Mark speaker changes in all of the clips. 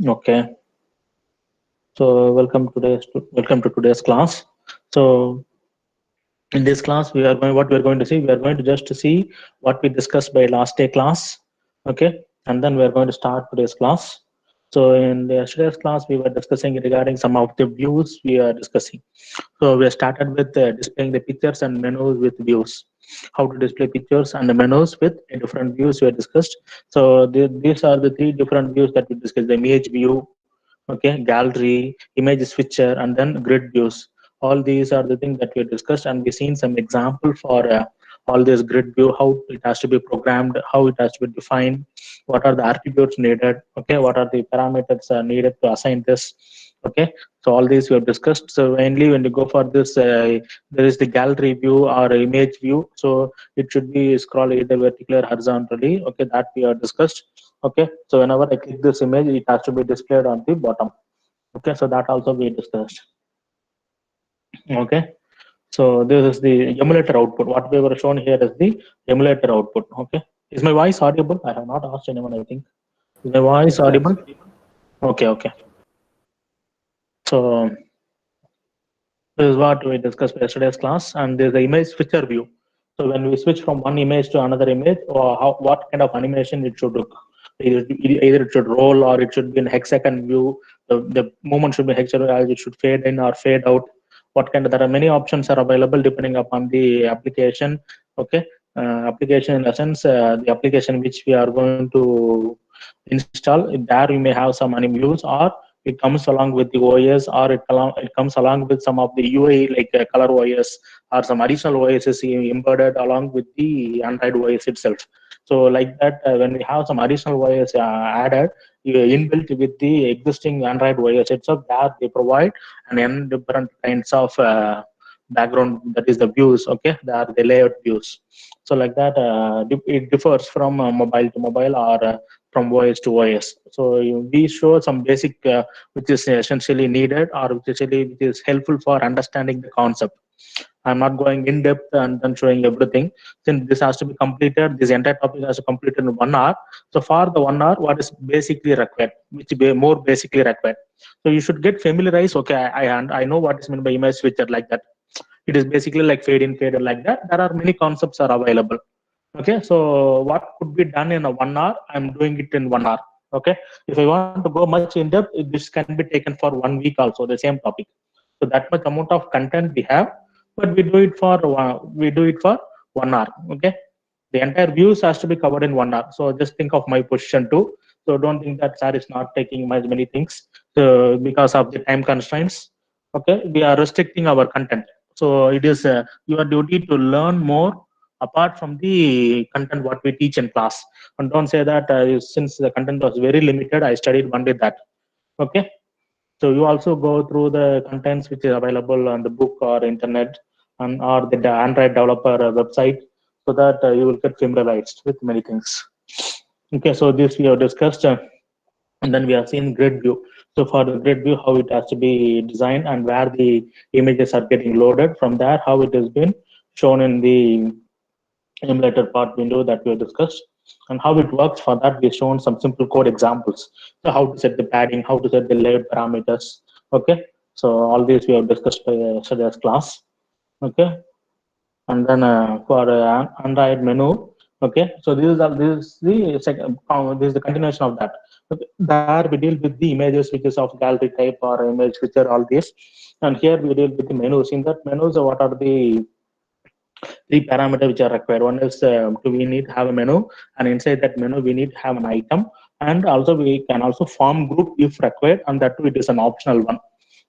Speaker 1: Okay, so welcome to today's class. So in this class, what we are going to see. We are going to just see what we discussed by last day class. Okay, and then we are going to start today's class. So in the yesterday's class, we were discussing regarding some of the views we are discussing. So we started with displaying the pictures and menus with views. How to display pictures and the menus with different views we have discussed. So these are the three different views that we discussed: the image view, okay, gallery, image switcher, and then grid views. All these are the things that we discussed, and we've seen some example for all this grid view, how it has to be programmed, how it has to be defined, what are the attributes needed, okay, what are the parameters needed to assign this, okay. So all these we have discussed. So mainly when you go for this, there is the gallery view or image view. So it should be scroll either vertically or horizontally, okay, that we have discussed. Okay, so whenever I click this image, it has to be displayed on the bottom. Okay, so that also we discussed. Okay, so this is the emulator output. What we were shown here is the emulator output. Okay, is my voice audible? I have not asked anyone, I think. Is my voice
Speaker 2: Yes,
Speaker 1: audible?
Speaker 2: sir.
Speaker 1: Okay, okay. So this is what we discussed in yesterday's class, and there's the image switcher view. So when we switch from one image to another image, or what kind of animation it should look. Either it should roll or it should be in hexagon view. The movement should be hexagon, it should fade in or fade out. What kind of, there are many options are available depending upon the application. Okay, application in essence, the application which we are going to install. There you may have some anim views, or it comes along with the OS, or it comes along with some of the UI like color OS or some additional OSs embedded along with the Android OS itself. So like that, when we have some additional OS added, inbuilt with the existing Android OS itself, that they provide and then different kinds of background, that is the views. Okay, they are the layout views. So like that, it differs from mobile to mobile, or from OS to OS. So we show some basic which is essentially needed, or which is helpful for understanding the concept. I'm not going in depth and then showing everything. Since this has to be completed, this entire topic has to be completed in 1 hour. So for the 1 hour, what is basically required, which be more basically required. So you should get familiarized. Okay, I know what is meant by image switcher, like that. It is basically like fade in, fade out, like that. There are many concepts are available. Okay, so what could be done in a 1 hour, I'm doing it in 1 hour. Okay, if I want to go much in depth, this can be taken for 1 week also, the same topic. So that much amount of content we have, but we do it for 1 hour. Okay, the entire views has to be covered in 1 hour. So just think of my position too. So don't think that sir is not taking much many things. So because of the time constraints, okay, we are restricting our content. So it is your duty to learn more apart from the content what we teach in class. And don't say that since the content was very limited, I studied only that. Okay, so you also go through the contents which is available on the book or internet, and or the Android developer website, so that you will get familiarized with many things. Okay, so this we have discussed, and then we have seen grid view. So for the grid view, how it has to be designed and where the images are getting loaded. From there, how it has been shown in the emulator part window that we have discussed, and how it works. For that, we've shown some simple code examples. So how to set the padding, how to set the layout parameters. Okay, so all these we have discussed by yesterday's class. Okay, and then for Android menu. Okay, so this is the second, this is the continuation of that. Okay, there we deal with the images which is of gallery type or image which are all these, and here we deal with the menus. In that menus, what are the three parameters which are required? One is do we need to have a menu, and inside that menu we need to have an item, and also we can also form group if required, and that too it is an optional one.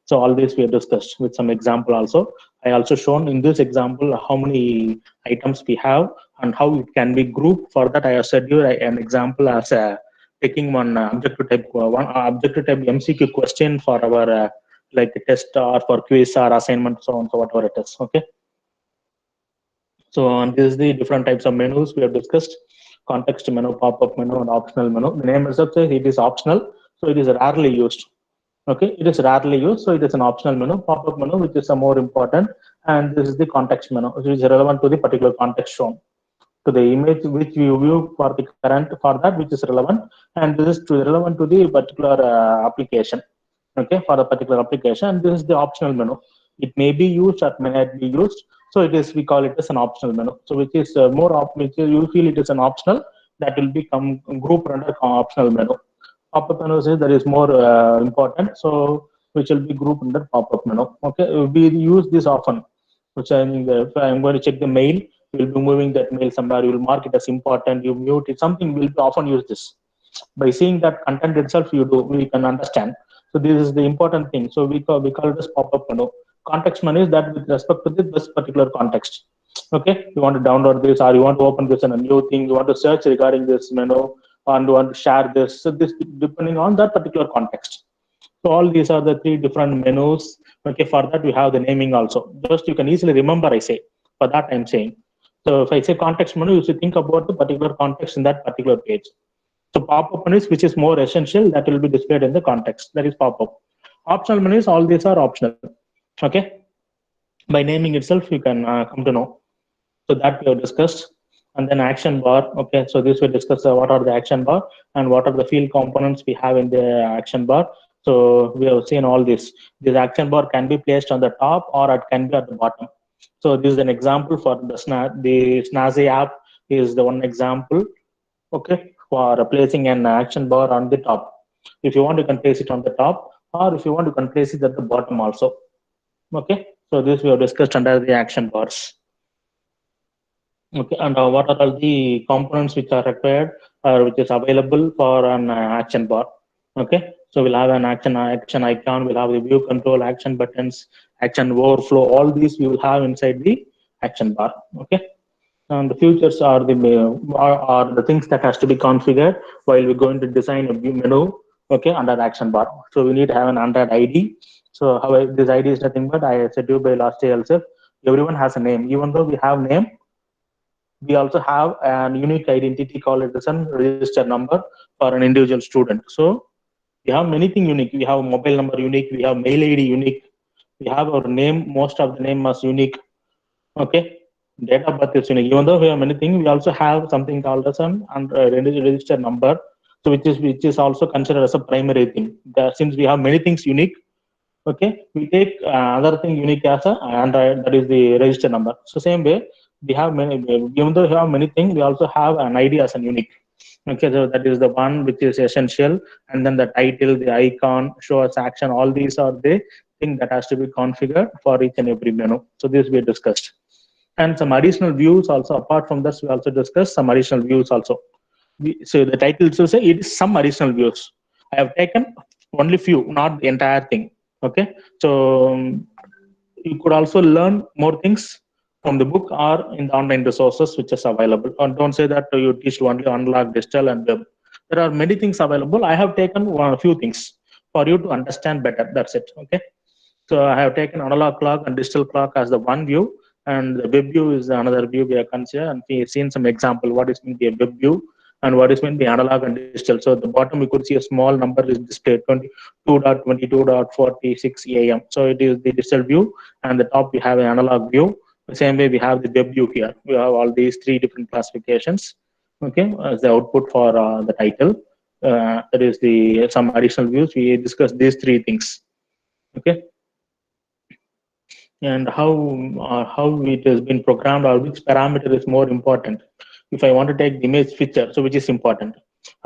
Speaker 1: So all this we have discussed with some example also. I also shown in this example how many items we have and how it can be grouped. For that, I have said you an example as taking one objective type MCQ question for our like test or for quiz or assignment, so on, so whatever it is. Okay. So and this is the different types of menus we have discussed: context menu, pop-up menu, and optional menu. The name itself says it is optional, so it is rarely used. Okay, it is rarely used, so it is an optional menu. Pop-up menu, which is a more important, and this is the context menu, which is relevant to the particular context shown. to the image which you view for the current, for that which is relevant, and this is relevant to the particular application. Okay, for the particular application, and this is the optional menu. It may be used or may not be used, so it is, we call it as an optional menu. So which is which you feel it is an optional, that will become grouped under optional menu. Pop-up menu is that is more important, so which will be grouped under pop-up menu. Okay, we use this often, which if I'm going to check the mail, you will be moving that mail somewhere, you will mark it as important, you mute it, something will often use this. By seeing that content itself, we can understand. So this is the important thing. So we call it as pop-up menu. Context menu is that with respect to this particular context. Okay, you want to download this, or you want to open this in a new thing, you want to search regarding this menu, and you want to share this. So this depending on that particular context. So all these are the three different menus. Okay, for that we have the naming also. Just you can easily remember, I say. For that I'm saying. So if I say context menu, you should think about the particular context in that particular page. So pop-up menus, which is more essential, that will be displayed in the context. That is pop-up. Optional menus, all these are optional. Okay. By naming itself, you can come to know. So that we have discussed. And then action bar. Okay. So this will discuss what are the action bar and what are the field components we have in the action bar. So we have seen all this. This action bar can be placed on the top or it can be at the bottom. So this is an example for the Snazzy app is the one example. Okay, for placing an action bar on the top. If you want, you can place it on the top, or if you want, you can place it at the bottom also. Okay, so this we have discussed under the action bars. Okay, and what are all the components which are required or which is available for an action bar? Okay, so we'll have an action icon, we'll have the view control, action buttons, action overflow, all these we will have inside the action bar. Okay, and the features are the things that has to be configured while we're going to design a view menu. Okay, under the action bar. So we need to have an Android ID. So how this ID is nothing but I said you by last year also. Everyone has a name. Even though we have name, we also have an unique identity called it as a register number for an individual student. So we have many things unique. We have mobile number unique. We have mail ID unique. We have our name. Most of the name was unique. Okay, date of birth is unique. Even though we have many things, we also have something called as an register number. So which is also considered as a primary thing. Since we have many things unique, okay, we take another thing unique as a Android, that is the register number. So same way, we have many. Even though we have many things, we also have an ID as a unique. Okay, so that is the one which is essential, and then the title, the icon, show as action, all these are the thing that has to be configured for each and every menu. So this we discussed. And some additional views also. Apart from this, we also discussed some additional views also. So the title will say it is some additional views. I have taken only few, not the entire thing. Okay, so you could also learn more things from the book or in the online resources which is available. And don't say that you teach only analog, digital, and web. There are many things available. I have taken a few things for you to understand better. That's it. Okay. So I have taken analog clock and digital clock as the one view, and the web view is another view we are considered. And we have seen some example what is meant to be a web view and what is meant to be analog and digital. So at the bottom we could see a small number is displayed 22.22.46 AM. So it is the digital view, and the top we have an analog view. The same way we have the web view here. We have all these three different classifications. Okay, as the output for the title. That is the some additional views. We discussed these three things. Okay, and how it has been programmed or which parameter is more important. If I want to take the image feature, so which is important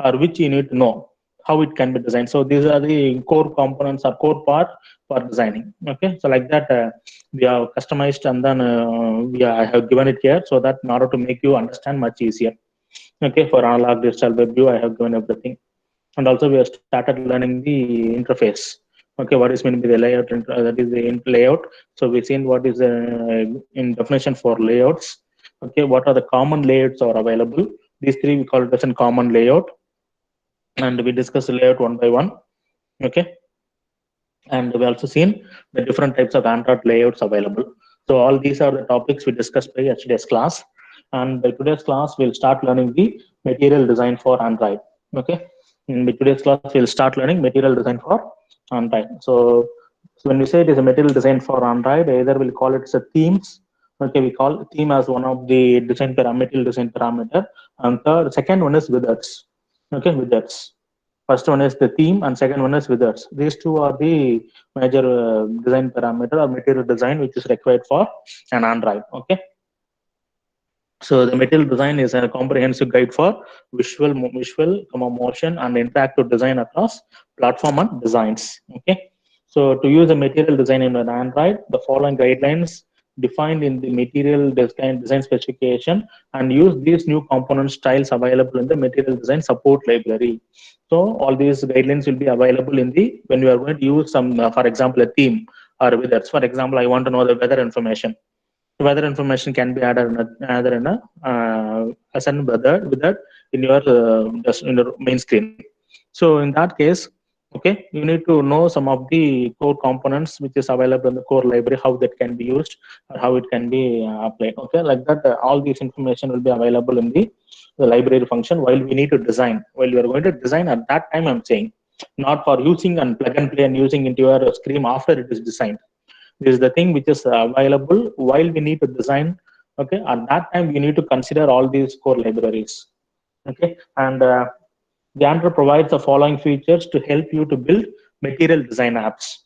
Speaker 1: or which you need to know how it can be designed. So these are the core components or core part for designing. Okay, so like that we have customized, and then I have given it here so that in order to make you understand much easier. Okay, for analog, digital, web view, I have given everything, and also we have started learning the interface. Okay, what is meant by the layout? That is the layout. So we've seen what is in definition for layouts. Okay, what are the common layouts are available? These three we call it as a common layout, and we discuss the layout one by one. Okay, and we also seen the different types of Android layouts available. So all these are the topics we discussed by yesterday's class, and by today's class we'll start learning the material design for Android. Okay, in today's class we'll start learning material design for Android. So when we say it is a material design for Android, either we'll call it as a themes, Okay, we call theme as one of the design parameter, design parameter, and second one is wizards. Okay, wizards. First one is the theme, and second one is wizards. These two are the major design parameter or material design which is required for an Android. Okay. So the material design is a comprehensive guide for visual, motion, and interactive design across platform and designs. Okay. So to use a material design in an Android, the following guidelines defined in the material design specification, and use these new component styles available in the material design support library. So all these guidelines will be available in the when you are going to use some, for example, a theme or withers. For example, I want to know the weather information. Weather information can be added in a as an weather in your just in your main screen. So in that case, okay, you need to know some of the core components which is available in the core library, how that can be used or how it can be applied. Okay, like that, all these information will be available in the library function while we need to design. While you are going to design at that time, I'm saying, not for using and plug and play and using into your screen after it is designed. This is the thing which is available while we need to design. Okay, at that time we need to consider all these core libraries. Okay, and the Android provides the following features to help you to build material design apps.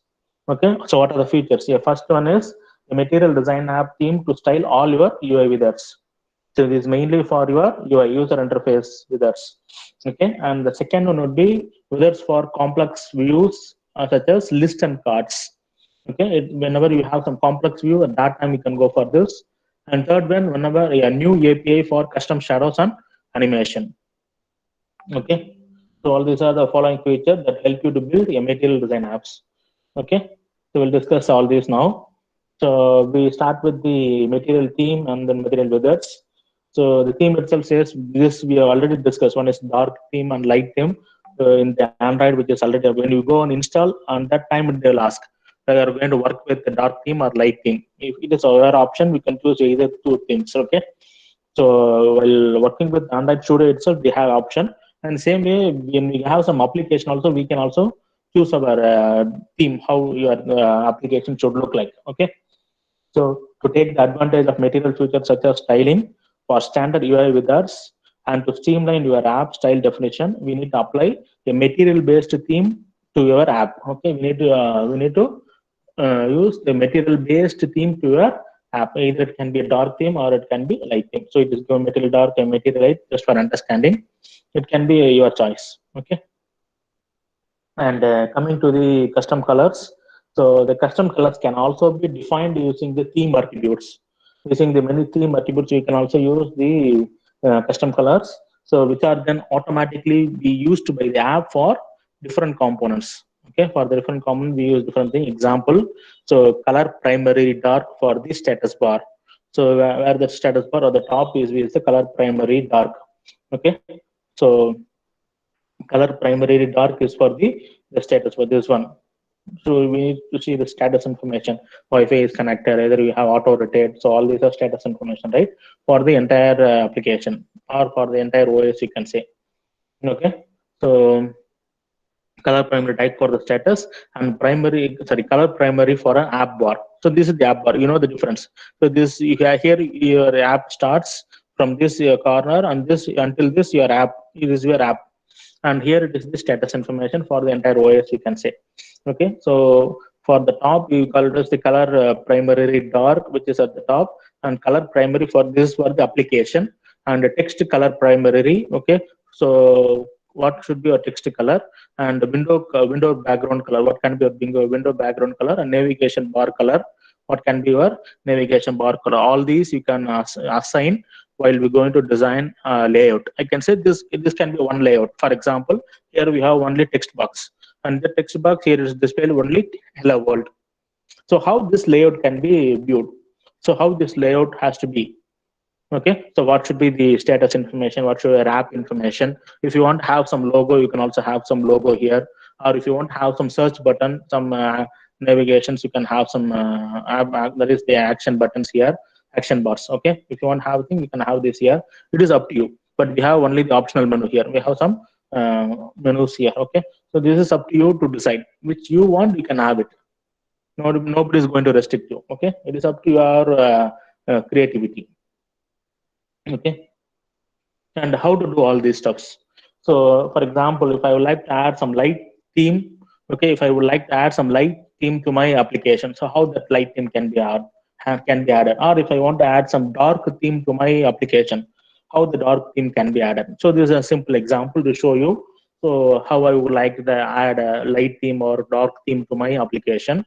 Speaker 1: Okay, so what are the features? Yeah, first one is the material design app theme to style all your UI wizards. So this is mainly for your user interface wizards. Okay, and the second one would be wizards for complex views such as list and cards. Okay, whenever you have some complex view, at that time you can go for this. And third one, whenever a new API for custom shadows and animation. Okay, so all these are the following features that help you to build a material design apps. Okay, so we'll discuss all these now. So we start with the material theme and then material wizards. So the theme itself says this we have already discussed. One is dark theme and light theme in the Android, which is already when you go and install, and that time they will ask whether you're going to work with the dark theme or light theme. If it is our option, we can choose either two themes. Okay. So while working with Android Studio itself, we have option. And same way, when we have some application also, we can also choose our theme, how your application should look like. Okay. So to take the advantage of material features such as styling for standard UI wizards and to streamline your app style definition, we need to apply a material-based theme to your app. Okay, we need to use the material-based theme to your app. Either it can be a dark theme or it can be a light theme. So it is going material dark and material light, just for understanding. It can be your choice. Okay. And coming to the custom colors, so the custom colors can also be defined using the theme attributes. Using the many theme attributes, you can also use the custom colors, so which are then automatically be used by the app for different components. Okay, for the different components, we use different thing. Example, so color primary dark for the status bar. So where the status bar or the top is, we use the color primary dark. Okay, so color primary dark is for the status for this one. So we need to see the status information. Wi-Fi is connected, either you have auto rotate. So all these are status information, right? For the entire application or for the entire OS, you can say. Okay. So color primary type for the status and color primary for an app bar. So this is the app bar. You know the difference. So this here your app starts from this corner and this until this your app. It is your app, and here it is the status information for the entire OS, you can say. Okay, so for the top, we call it as the color primary dark, which is at the top, and color primary for this for the application, and the text color primary. Okay, so what should be your text color, and window background color, what can be your window background color, and navigation bar color, what can be your navigation bar color. All these you can assign while we're going to design layout. I can say this can be one layout. For example, here we have only text box, and the text box here is displayed only hello world. So how this layout can be viewed? So how this layout has to be? Okay, so what should be the status information? What should be your app information? If you want to have some logo, you can also have some logo here. Or if you want to have some search button, some navigations, you can have some that is the action buttons here, action bars. Okay, if you want to have thing, you can have this here. It is up to you. But we have only the optional menu here. We have some menus here. Okay, so this is up to you to decide which you want. You can have it. Nobody is going to restrict you. Okay, it is up to your creativity. Okay, and how to do all these stuffs. So, for example, if I would like to add some light theme, okay, if I would like to add some light theme to my application, so how that light theme can be added, or if I want to add some dark theme to my application, how the dark theme can be added. So this is a simple example to show you. So how I would like to add a light theme or dark theme to my application.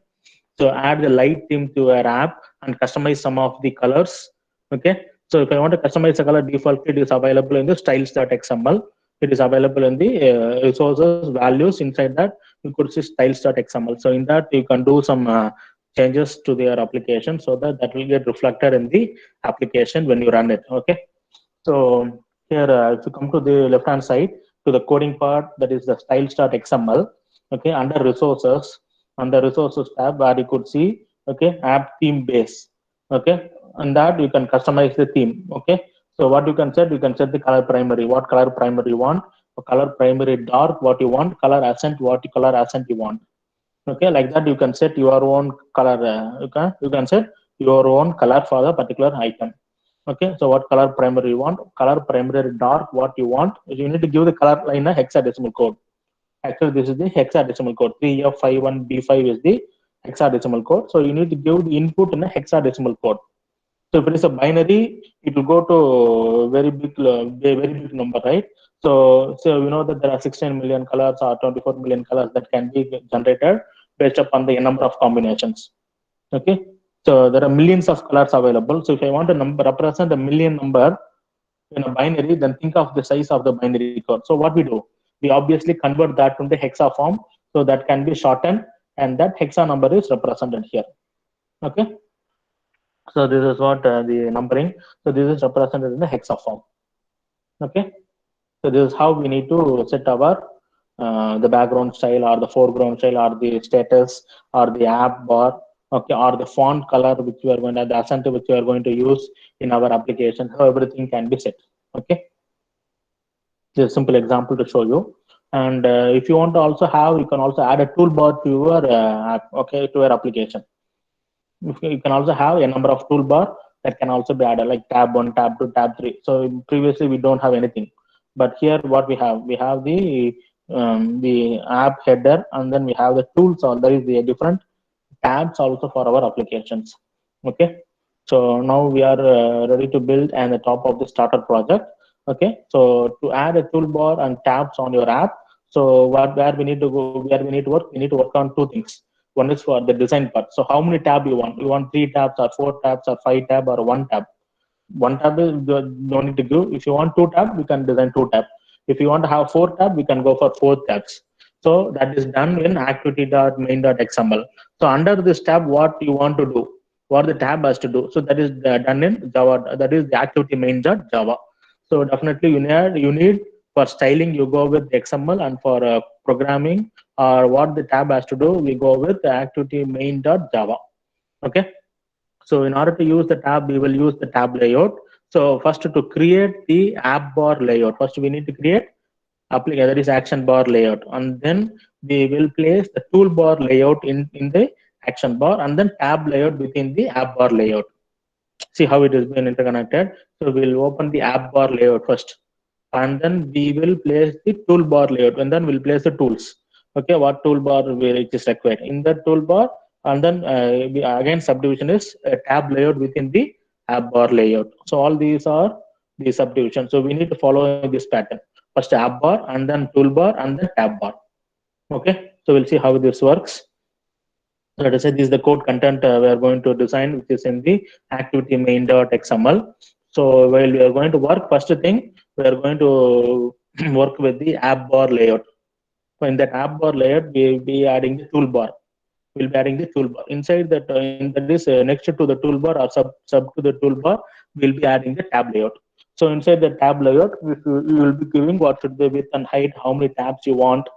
Speaker 1: So add the light theme to our app and customize some of the colors. Okay. So if I want to customize the color, default it is available in the styles.xml. It is available in the resources values. Inside that, you could see styles.xml. So in that, you can do some changes to their application so that will get reflected in the application when you run it. Okay. So here, if you come to the left-hand side to the coding part, that is the styles.xml. Okay, under resources tab where you could see, okay, app theme base. Okay, and that you can customize the theme. Okay, so what you can set the color primary, what color primary you want, color primary dark, what you want, color accent, what color accent you want. Okay, like that you can set your own color. You can set your own color for the particular item. Okay, so what color primary you want, color primary dark, what you want, you need to give the color in a hexadecimal code. Actually, this is the hexadecimal code. 3F51B5 is the hexadecimal code. So you need to give the input in a hexadecimal code. So if it is a binary, it will go to very big number, right? So you know that there are 16 million colors or 24 million colors that can be generated based upon the number of combinations. Okay, so there are millions of colors available. So if I want to represent a million number in a binary, then think of the size of the binary code. So what we do, we obviously convert that into hexa form, so that can be shortened, and that hexa number is represented here. Okay, so this is what the numbering. So this is represented in the hexa form. Okay, so this is how we need to set our the background style or the foreground style or the status or the app bar, okay, or the font color which we are going to, the accent which we are going to use in our application. How everything can be set. Okay, this is a simple example to show you. And if you want to also have, you can also add a toolbar to your app, okay, to your application. You can also have a number of toolbar that can also be added, like tab 1, tab 2, tab 3. So previously we don't have anything, but here what we have the app header, and then we have the tools, or there is the different tabs also for our applications. Okay, so now we are ready to build and the top of the starter project. Okay, so to add a toolbar and tabs on your app, so where we need to go, where we need to work, we need to work on two things. One is for the design part. So how many tab you want? You want 3 tabs or 4 tabs or 5 tab or 1 tab? One tab is no need to give. If you want 2 tab, we can design 2 tab. If you want to have 4 tab, we can go for 4 tabs. So that is done in activity.main.xml. So under this tab, what you want to do, what the tab has to do. So that is done in Java. That is the activity main.java. So definitely you need for styling, you go with XML, and for programming or what the tab has to do, we go with the activity main.java. Okay. So in order to use the tab, we will use the tab layout. So first, to create the app bar layout, first we need to create that is action bar layout, and then we will place the toolbar layout in the action bar, and then tab layout within the app bar layout. See how it has been interconnected. So we'll open the app bar layout first, and then we will place the toolbar layout, and then we'll place the tools. Okay, what toolbar which is required in the toolbar, and then again subdivision is a tab layout within the app bar layout. So all these are the subdivision. So we need to follow this pattern. First app bar, and then toolbar, and then tab bar. Okay, so we'll see how this works. Let us say this is the code content we are going to design, which is in the activity main.xml. So while we are going to work, first thing we are going to work with the app bar layout. So in that app bar layout, we will be adding the toolbar. We'll be adding the toolbar inside that. In that is next to the toolbar or sub to the toolbar, we'll be adding the tab layout. So inside the tab layout, we will be giving what should be width and height, how many tabs you want.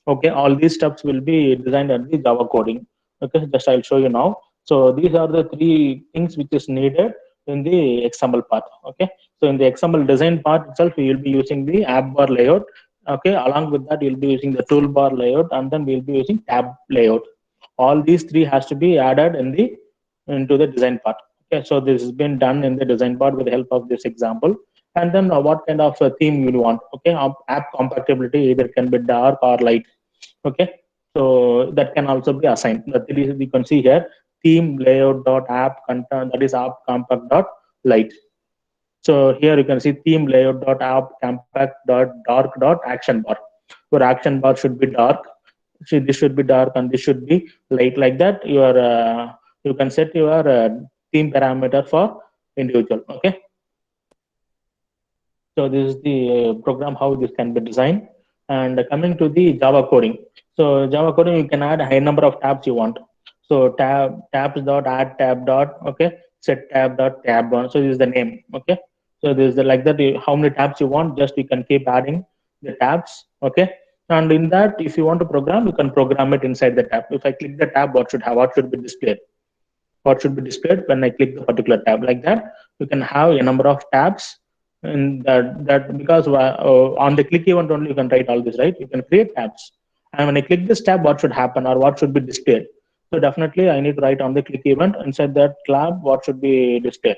Speaker 1: Okay, all these steps will be designed at the Java coding. Okay, just I'll show you now. So these are the 3 things which is needed in the XML part. Okay, so in the XML design part itself, we will be using the app bar layout. Okay, along with that, you'll be using the toolbar layout, and then we'll be using tab layout. All these 3 has to be added into the design part. Okay, so this has been done in the design part with the help of this example. And then what kind of theme you want? Okay, app compatibility either can be dark or light. Okay, so that can also be assigned. That is, you can see here theme layout dot app content, that is app compact dot light. So here you can see theme layout dot app compact dot dark dot action bar. Your action bar should be dark. See, this should be dark and this should be light. Like that, your you can set your theme parameter for individual. Okay. So this is the program how this can be designed. And coming to the Java coding. So Java coding, you can add a high number of tabs you want. So tabs dot add tab dot, okay, set tab dot tab one. So this is the name. Okay. So this is the like that. How many tabs you want? Just you can keep adding the tabs. Okay. And in that, if you want to program, you can program it inside the tab. If I click the tab, what should be displayed? What should be displayed when I click the particular tab? Like that, you can have a number of tabs, and that because on the click event only you can write all this, right? You can create tabs, and when I click this tab, what should happen or what should be displayed? So definitely, I need to write on the click event inside that tab what should be displayed.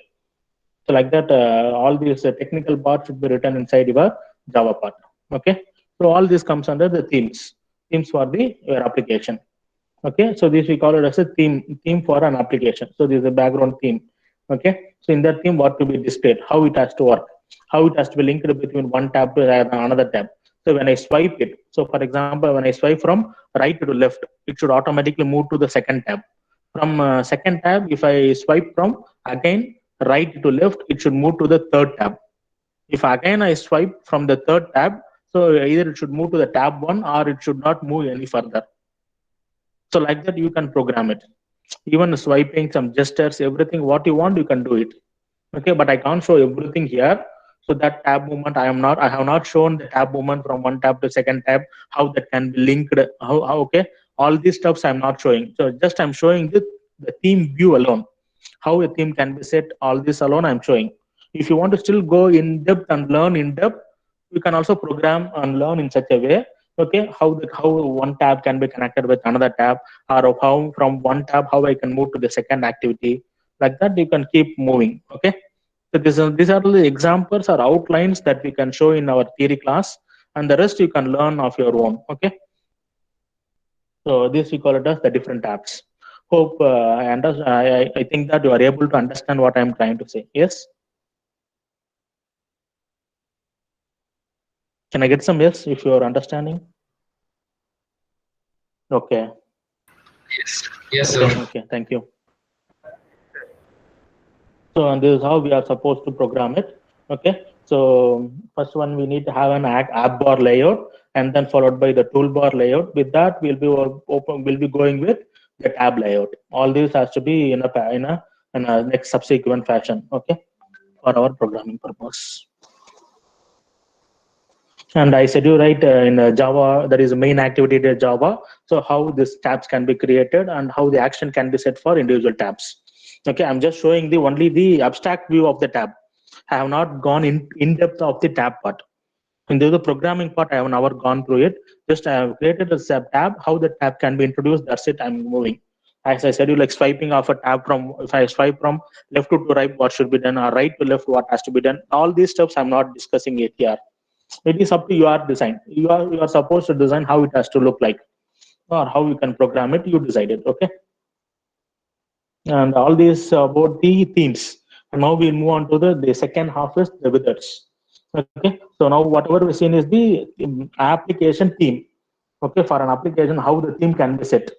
Speaker 1: So like that, all these technical parts should be written inside your Java part. Okay. So all this comes under the themes for the your application. Okay, so this we call it as a theme for an application. So this is a background theme. Okay, so in that theme, what to be displayed, how it has to work, how it has to be linked between one tab to another tab. So when I swipe it, so for example, when I swipe from right to left, it should automatically move to the second tab. From second tab, if I swipe from again right to left, it should move to the third tab. If again I swipe from the third tab, so either it should move to the tab one or it should not move any further. So like that, you can program it. Even swiping, some gestures, everything, what you want, you can do it. Okay, but I can't show everything here. So that tab movement, I have not shown the tab movement from one tab to second tab, how that can be linked, how okay, all these stuffs I'm not showing. So just I'm showing the theme view alone, how a theme can be set, all this alone I'm showing. If you want to still go in depth and learn in depth, you can also program and learn in such a way, okay, how one tab can be connected with another tab, or how from one tab how I can move to the second activity. Like that, you can keep moving. Okay, so these are the examples or outlines that we can show in our theory class, and the rest you can learn of your own. Okay, so this we call it as the different tabs. Hope I think that you are able to understand what I'm trying to say. Yes, can I get some yes if you are understanding? Okay.
Speaker 2: Yes. Yes, sir.
Speaker 1: Okay, thank you. So, and this is how we are supposed to program it. Okay, so first one, we need to have an app bar layout, and then followed by the toolbar layout. With that, we'll be going with the tab layout. All this has to be in a next subsequent fashion. Okay, for our programming purpose. And I said you right, in Java, there is a main activity in Java. So how these tabs can be created and how the action can be set for individual tabs. Okay, I'm just showing only the abstract view of the tab. I have not gone in depth of the tab part. In the programming part, I have never gone through it. Just I have created a tab, how the tab can be introduced. That's it. I'm moving. As I said, you like swiping off a tab from, if I swipe from left to right, what should be done, or right to left, what has to be done. All these steps I'm not discussing it here. It is up to your design. You are supposed to design how it has to look like, or how you can program it. You decide it. Okay, and all these about the themes. And now we'll move on to the second half is the withers. Okay, so now whatever we've seen is the application theme. Okay, for an application, how the theme can be set.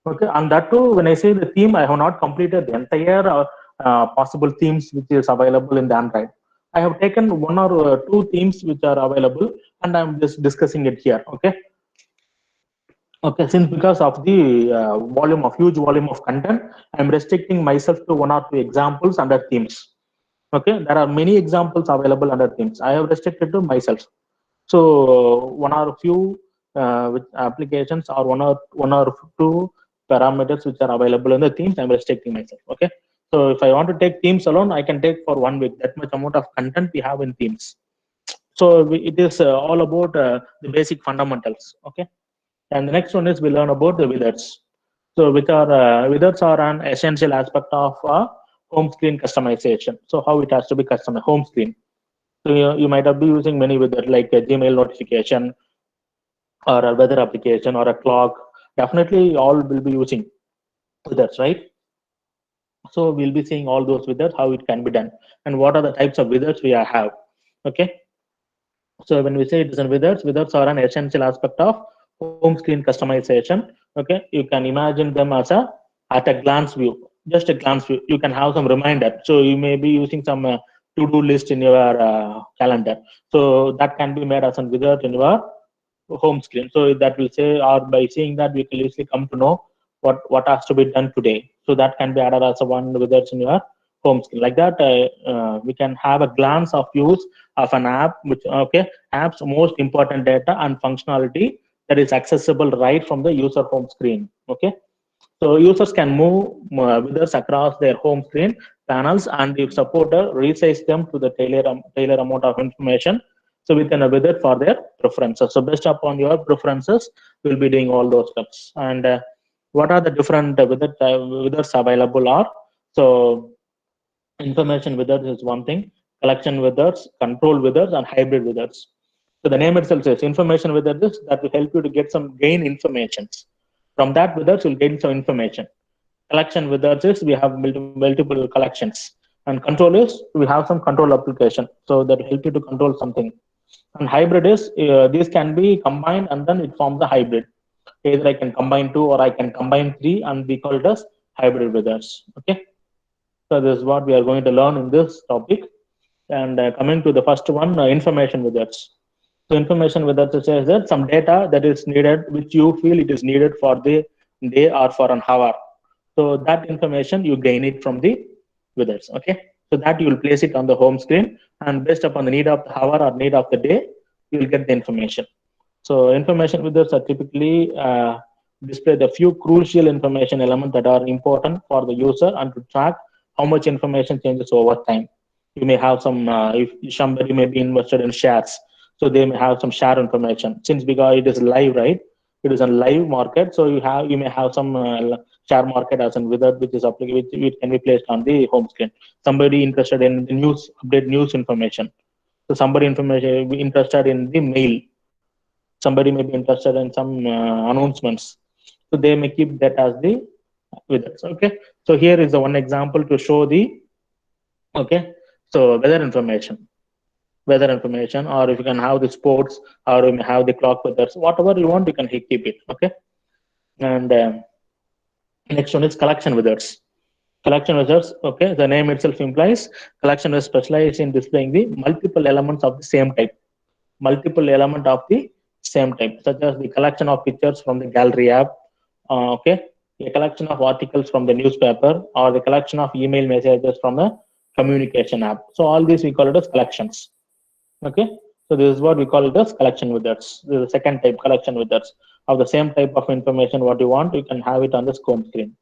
Speaker 1: Okay, and that too, when I say the theme, I have not completed the entire possible themes which is available in the Android. I have taken one or two themes which are available, and I'm just discussing it here. Okay, okay. Since because of the huge volume of content, I'm restricting myself to one or two examples under themes. Okay, there are many examples available under themes. I have restricted to myself. So one or few with applications, or one or two parameters which are available in the themes, I'm restricting myself. Okay, so if I want to take themes alone, I can take for 1 week. That much amount of content we have in themes. So it is all about the basic fundamentals. Okay, and the next one is we learn about the withers. So withers are an essential aspect of home screen customization. So how it has to be customized, home screen. So you might have been using many with it, like a Gmail notification or a weather application or a clock. Definitely all will be using withers, right? So we'll be seeing all those withers, how it can be done, and what are the types of withers we have. Okay. So when we say it is in withers, withers are an essential aspect of home screen customization. Okay, you can imagine them as a at a glance view, just a glance view. You can have some reminder. So you may be using some to-do list in your calendar. So that can be made as a wizard in your home screen. So that will say, or by seeing that, we can easily come to know what has to be done today. So that can be added as a one wizard in your home screen. Like that, we can have a glance of use of an app, which app's most important data and functionality that is accessible right from the user home screen. Okay, so users can move withers across their home screen panels, and if supporter resize them to the tailor amount of information. So within a wither for their preferences. So based upon your preferences, we'll be doing all those steps. And what are the different withers available are? So information withers is one thing, collection withers, control withers, and hybrid withers. So the name itself says information withers is that will help you to get some gain information. From that withers, you'll gain some information. Collection withers is we have multiple collections, and control is we have some control application. So that will help you to control something. And hybrid is these can be combined, and then it forms a hybrid. Either I can combine two or I can combine three, and we call it as hybrid withers. Okay. So this is what we are going to learn in this topic. And coming to the first one, information withers. So information withers says that some data that is needed, which you feel it is needed for the day or for an hour. So that information you gain it from the withers. Okay. So that you will place it on the home screen, and based upon the need of the hour or need of the day, you will get the information. So information withers are typically display the few crucial information elements that are important for the user and to track how much information changes over time. You may have some, if somebody may be invested in shares, so they may have some share information. Since because it is live, right? It is a live market, so you may have some share market as in wizard, which is which can be placed on the home screen. Somebody interested in the news, update news information. So somebody information interested in the mail. Somebody may be interested in some announcements. So they may keep that as the wizards. Okay. So here is the one example to show the so weather information, or if you can have the sports, or you may have the clock weathers, whatever you want, you can keep it. Okay. And next one is collection wizards. Collection wizards, okay, the name itself implies collection is specialized in displaying the multiple elements of the same type. Multiple element of the same type, such as the collection of pictures from the gallery app, a collection of articles from the newspaper, or the collection of email messages from the communication app. So all these we call it as collections. Okay, so this is what we call it as collection wizards. This is the second type, collection wizards. Of the same type of information, what you want, you can have it on the home screen.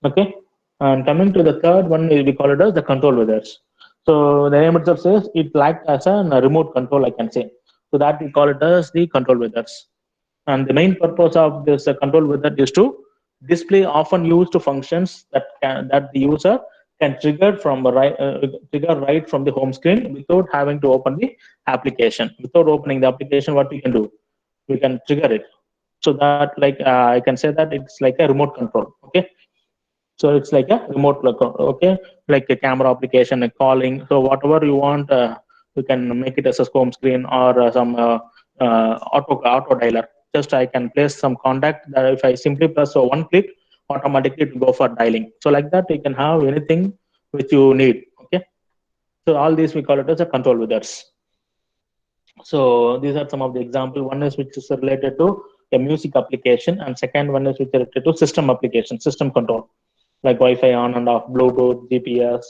Speaker 1: Okay, and coming to the third one, we call it as the control wizards. So the name itself says it acts as a remote control, I can say. So that we call it as the control wizards. And the main purpose of this control wizard is to display often used functions that the user can trigger right from the home screen without having to open the application. Without opening the application, what we can do? We can trigger it. So that I can say that it's like a remote control. Okay. So it's like a remote control. Okay, like a camera application, a calling. So whatever you want, you can make it as a home screen or some auto dialer. Just I can place some contact that if I simply press one click, automatically it will go for dialing. So like that, you can have anything which you need. Okay, so all these we call it as a control wizards. So these are some of the example. One is which is related to a music application, and second one is which is related to system application, system control, like Wi-Fi on and off, Bluetooth, GPS,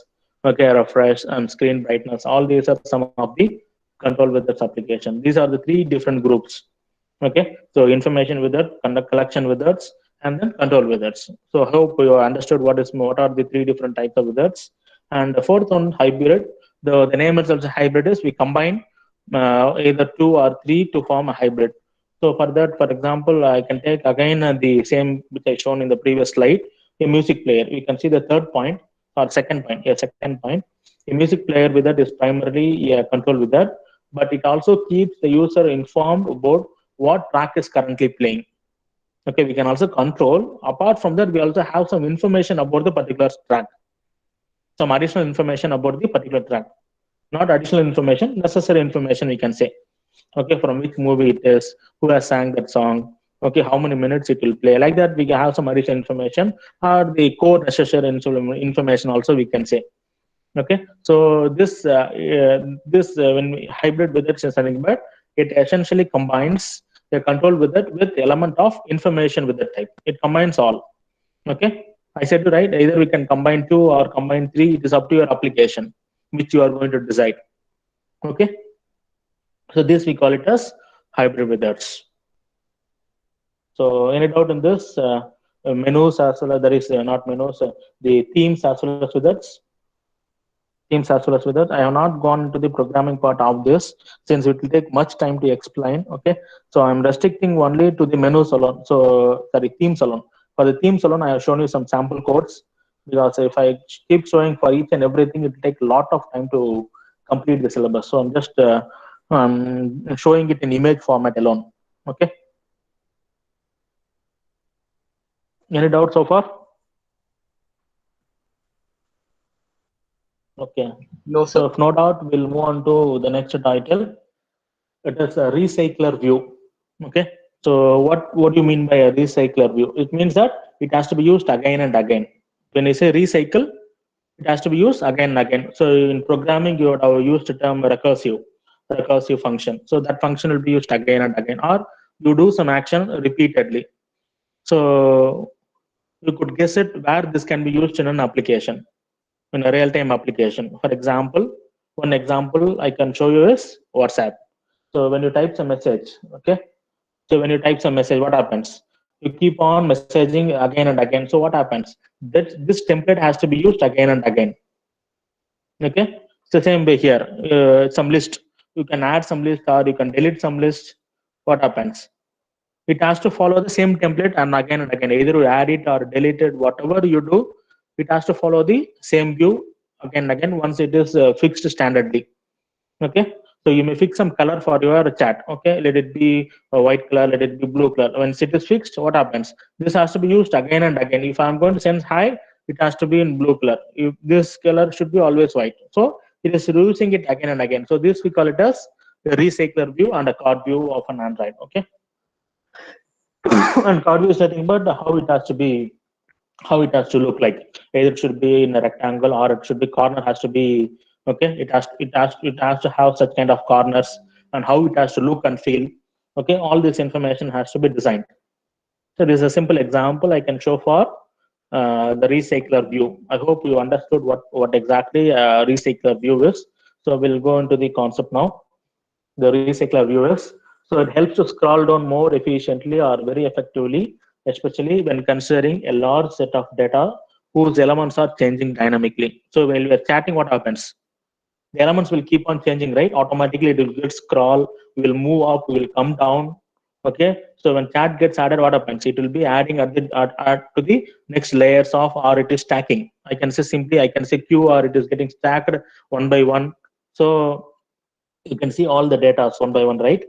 Speaker 1: refresh, and screen brightness. All these are some of the control wizards application. These are the three different groups. Okay, so information wizard, collection wizards, and then control wizards. So I hope you understood what are the three different types of wizards. And the fourth one, hybrid. The name itself is hybrid is we combine either two or three to form a hybrid. So for that, for example, I can take again the same which I shown in the previous slide, a music player. You can see the third point. or second point. Yeah, second point. A music player wizard is primarily a control wizard, but it also keeps the user informed about what track is currently playing. Okay, we can also control. Apart from that, we also have some information about the particular track, some additional information about the particular track. Not additional information, necessary information we can say. Okay, from which movie it is, who has sang that song, okay, how many minutes it will play. Like that, we can have some additional information or the core necessary information also we can say. Okay, so this when we hybrid with it is something, but it essentially combines the control with it with element of information with the type. It combines all. Okay, I said to right, either we can combine two or combine three. It is up to your application, which you are going to decide. Okay, so this we call it as hybrid wizards. So any doubt in this? Menus as well as there is not menus, the themes as well as wizards. Themes as well as wizards. I have not gone into the programming part of this since it will take much time to explain. Okay, so I'm restricting only to the menus alone. So sorry, themes alone. For the themes alone, I have shown you some sample codes because if I keep showing for each and everything, it will take a lot of time to complete the syllabus. So I'm just showing it in image format alone. Okay. Any doubt so far? Okay.
Speaker 3: No,
Speaker 1: So
Speaker 3: sir.
Speaker 1: if no doubt, we'll move on to the next title. It is a recycler view. Okay. So what do you mean by a recycler view? It means that it has to be used again and again. When you say recycle, it has to be used again and again. So in programming, you would have used the term recursive function. So that function will be used again and again, or you do some action repeatedly. So you could guess it where this can be used in an application, in a real-time application. For example, one example I can show you is WhatsApp. So when you type some message, okay. So when you type some message, what happens? You keep on messaging again and again. So what happens? That this template has to be used again and again. Okay. So same way here, some list. You can add some list or you can delete some list. What happens? It has to follow the same template and again. Either you add it or delete it, whatever you do, it has to follow the same view again and again once it is fixed standardly. Okay, so you may fix some color for your chat. Okay, let it be a white color, let it be blue color. When it is fixed, what happens? This has to be used again and again. If I'm going to send hi, it has to be in blue color. If this color should be always white. So it is using it again and again. So this we call it as a recycler view and a card view of an Android. Okay. And card view is nothing but how it has to be, how it has to look like. Either it should be in a rectangle or it should be corner has to be okay. It has to have such kind of corners and how it has to look and feel. Okay, all this information has to be designed. So this is a simple example I can show for the recycler view. I hope you understood what exactly recycler view is. So we'll go into the concept now. The recycler view is, so it helps to scroll down more efficiently or very effectively, especially when considering a large set of data whose elements are changing dynamically. So when we are chatting, what happens? The elements will keep on changing, right? Automatically it will get scroll, we will move up, we will come down. Okay, so when chat gets added, what happens? It will be adding add to the next layers of, or it is stacking. I can say simply, I can say queue, or it is getting stacked one by one. So you can see all the data one by one, right?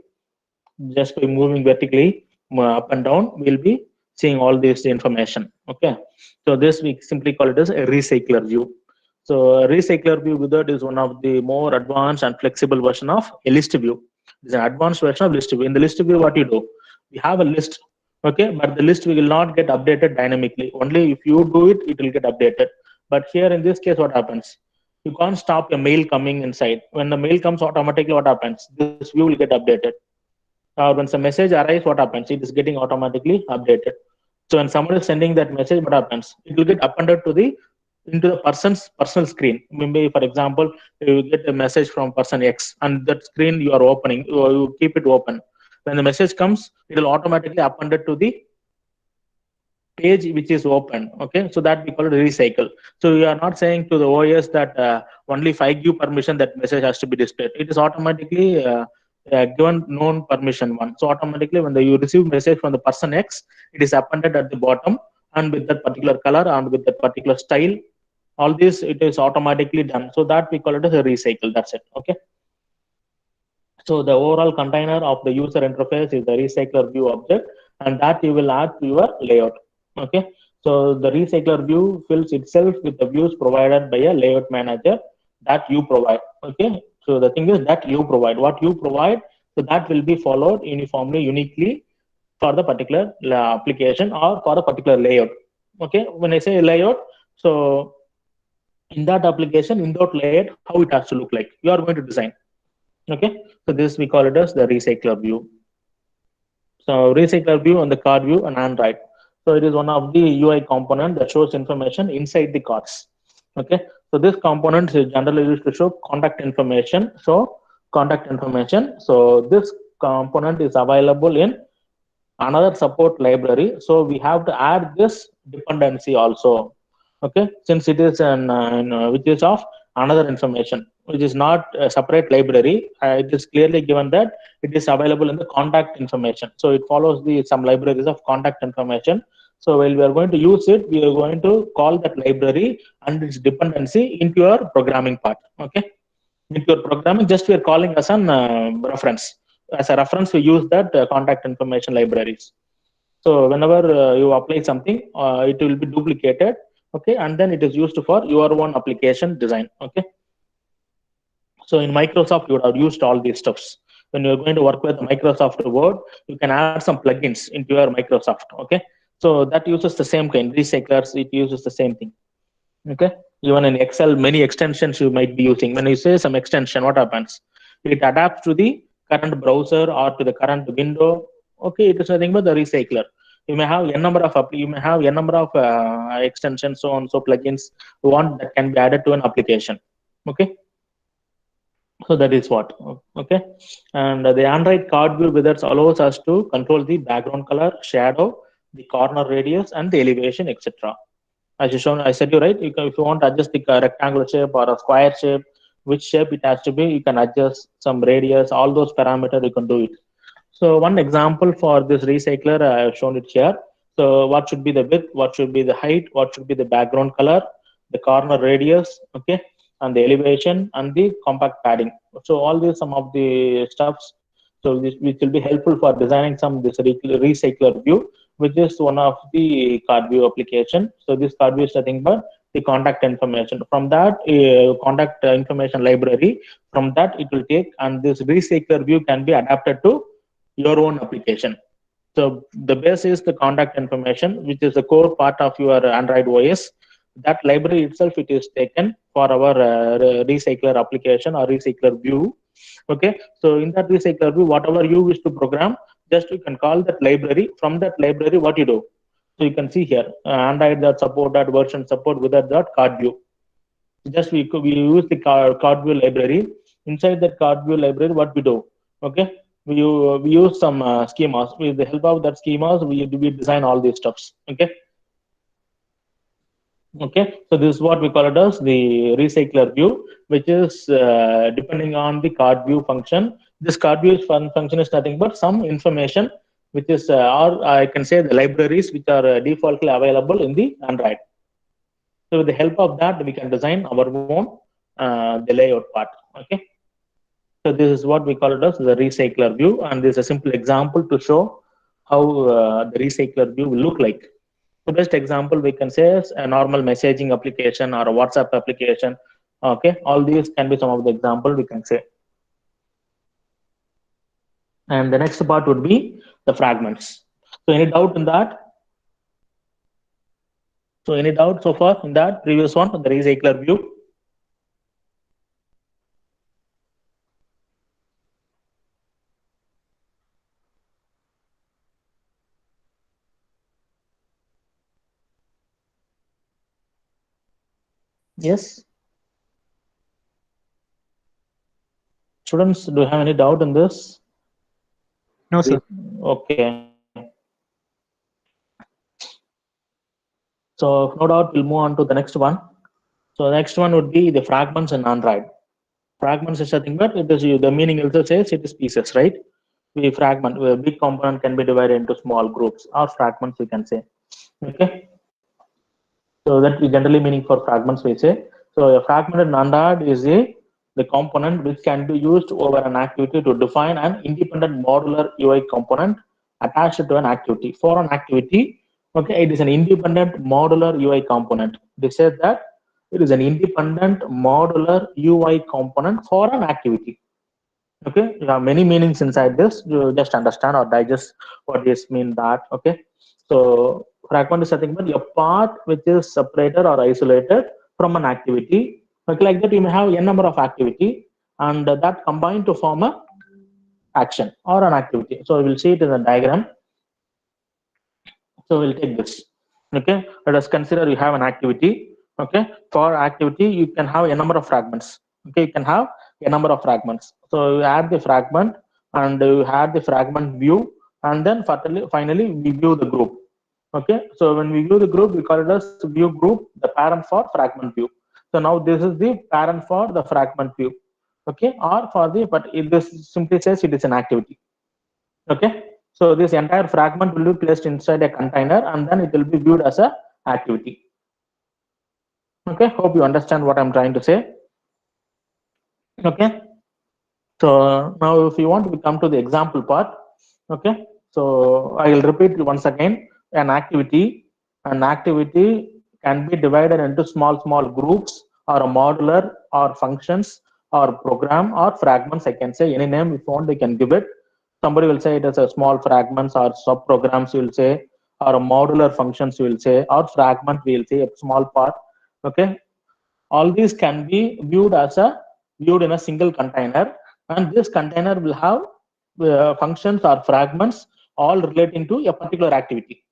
Speaker 1: Just by moving vertically up and down, we'll be seeing all this information. Okay, so this we simply call it as a recycler view. So a recycler view wizard is one of the more advanced and flexible version of a list view. It's an advanced version of list view. In the list view, what you do? We have a list, okay, but the list will not get updated dynamically. Only if you do it, it will get updated. But here in this case, what happens? You can't stop a mail coming inside. When the mail comes automatically, what happens? This view will get updated. Or when some message arrives, what happens? It is getting automatically updated. So when someone is sending that message, what happens? It will get appended to the into the person's personal screen. Maybe, for example, you get a message from person X, and that screen you are opening, you keep it open. When the message comes, it will automatically appended to the page which is open. Okay, so that we call it recycle. So we are not saying to the OS that only if I give permission that message has to be displayed. It is automatically given known permission one. So automatically when you receive message from the person X, it is appended at the bottom and with that particular color and with that particular style. All this, it is automatically done. So that we call it as a recycle. That's it. Okay. So the overall container of the user interface is the recycler view object, and that you will add to your layout. Okay. So the recycler view fills itself with the views provided by a layout manager that you provide. Okay. So the thing is that you provide what you provide, so that will be followed uniformly, uniquely for the particular application or for a particular layout. Okay. When I say layout, so in that application, in that layout, how it has to look like, you are going to design. Okay. So this we call it as the recycler view. So recycler view on the card view on Android. So it is one of the UI component that shows information inside the cards. Okay. So this component is generally used to show contact information. So this component is available in another support library. So we have to add this dependency also. Okay. Since it is which is of another information, which is not a separate library, it is clearly given that it is available in the contact information. So it follows the some libraries of contact information. So while we are going to use it, we are going to call that library and its dependency into your programming part. Okay. Into your programming, just we are calling as an reference. As a reference, we use that contact information libraries. So whenever you apply something, it will be duplicated. Okay. And then it is used for your own application design. Okay. So in Microsoft, you would have used all these stuffs. When you're going to work with Microsoft Word, you can add some plugins into your Microsoft. Okay. So that uses the same kind. Recyclers, it uses the same thing. Okay. Even in Excel, many extensions you might be using. When you say some extension, what happens? It adapts to the current browser or to the current window. Okay. It is nothing but the recycler. You may have a number of extensions, so on, so plugins one that can be added to an application. Okay. So that is what. Okay. And the Android card view wizards allows us to control the background color, shadow, the corner radius, and the elevation, etc. As you shown, I said you right. If you want to adjust the rectangular shape or a square shape, which shape it has to be, you can adjust some radius, all those parameters, you can do it. So one example for this recycler, I have shown it here. So what should be the width, what should be the height, what should be the background color, the corner radius, okay, and the elevation and the compact padding. So all these some of the stuffs. So this which will be helpful for designing some this recycler view, which is one of the card view application. So this card view is nothing but the contact information. From that contact information library, from that it will take, and this recycler view can be adapted to your own application. So the base is the contact information, which is the core part of your Android OS. That library itself, it is taken for our recycler application or recycler view. Okay. So in that recycler view, whatever you wish to program, just you can call that library. From that library, what you do? So you can see here, Android.support.version support with that card view. Just we use the card view library. Inside that card view library, what we do? Okay. We use some schemas. With the help of that schemas, we design all these stuffs. Okay. Okay, so this is what we call it as the recycler view, which is depending on the card view function. This card view function is nothing but some information which is, or I can say the libraries which are defaultly available in the Android. So with the help of that, we can design our own the layout part. Okay, so this is what we call it as the recycler view, and this is a simple example to show how the recycler view will look like. The best example we can say is a normal messaging application or a WhatsApp application. Okay, all these can be some of the example we can say. And the next part would be the fragments. So any doubt in that? So any doubt so far in that previous one, the recycler view? Yes. Students, do you have any doubt in this?
Speaker 3: No, sir.
Speaker 1: Okay. So no doubt we'll move on to the next one. So the next one would be the fragments in Android. Fragments is nothing but it is the meaning also says it is pieces, right? We fragment, a big component can be divided into small groups or fragments, we can say. Okay. So that is generally meaning for fragments we say. So a fragmented non-diode is the component which can be used over an activity to define an independent modular UI component attached to an activity. For an activity, okay, it is an independent modular UI component. They said that it is an independent modular UI component for an activity. Okay, there are many meanings inside this. You just understand or digest what this mean that. Okay, so fragment is nothing but a part which is separated or isolated from an activity. Okay, like that you may have n number of activity and that combine to form a action or an activity. So we will see it in the diagram. So we'll take this. Okay, let us consider you have an activity. Okay, for activity you can have a number of fragments. Okay, you can have a number of fragments. So you add the fragment and you have the fragment view, and then finally we view the group. Okay, so when we view the group, we call it as view group, the parent for fragment view. So now this is the parent for the fragment view. Okay, or for the but this simply says it is an activity. Okay, so this entire fragment will be placed inside a container and then it will be viewed as a activity. Okay, hope you understand what I'm trying to say. Okay, so now if you want, we come to the example part. Okay, so I will repeat once again. An activity can be divided into small groups or a modular or functions or program or fragments. I can say any name if you want, they can give it. Somebody will say it as a small fragments or sub programs, you will say, or a modular functions, you will say, or fragment, we will say a small part. Okay, all these can be viewed in a single container, and this container will have functions or fragments all relating to a particular activity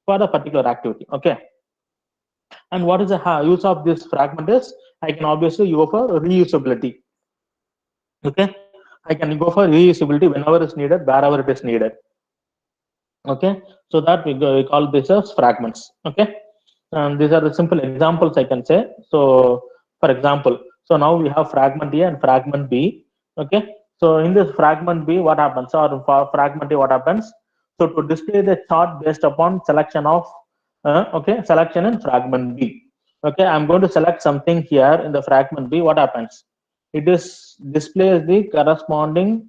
Speaker 1: for the particular activity. Okay, and what is the use of this fragment is I can obviously go for reusability. Okay, I can go for reusability whenever it's needed, wherever it is needed. Okay, so that we call this as fragments. Okay, and these are the simple examples I can say. So for example, so now we have fragment A and fragment B. Okay, so in this fragment B, what happens, or for fragment A, what happens? So to display the chart based upon selection of okay, selection in fragment B. Okay, I'm going to select something here in the fragment B. What happens? It is displays the corresponding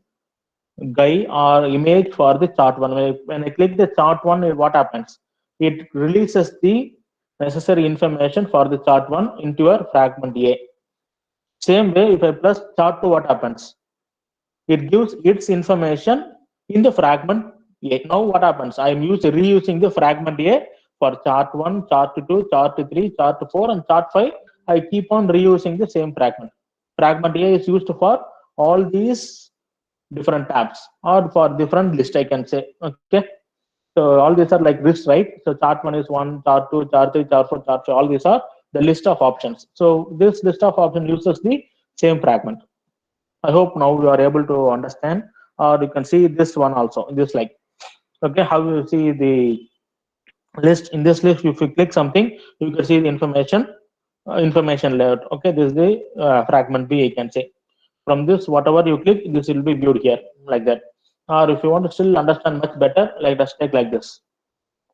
Speaker 1: guy or image for the chart one. When I click the chart one, what happens? It releases the necessary information for the chart one into your fragment A. Same way, if I press chart two, what happens? It gives its information in the fragment A. Now what happens? I am reusing the fragment A for chart one, chart two, chart three, chart four, and chart five. I keep on reusing the same fragment. Fragment A is used for all these different tabs or for different list, I can say. Okay, so all these are like lists, right? So chart one is one, chart two, chart three, chart four, chart five. All these are the list of options. So this list of options uses the same fragment. I hope now you are able to understand, or you can see this one also in this like. Okay, how you see the list in this list? If you click something, you can see the information layout. Okay, this is the fragment B, I can say. From this, whatever you click, this will be viewed here like that. Or if you want to still understand much better, like let's take like this.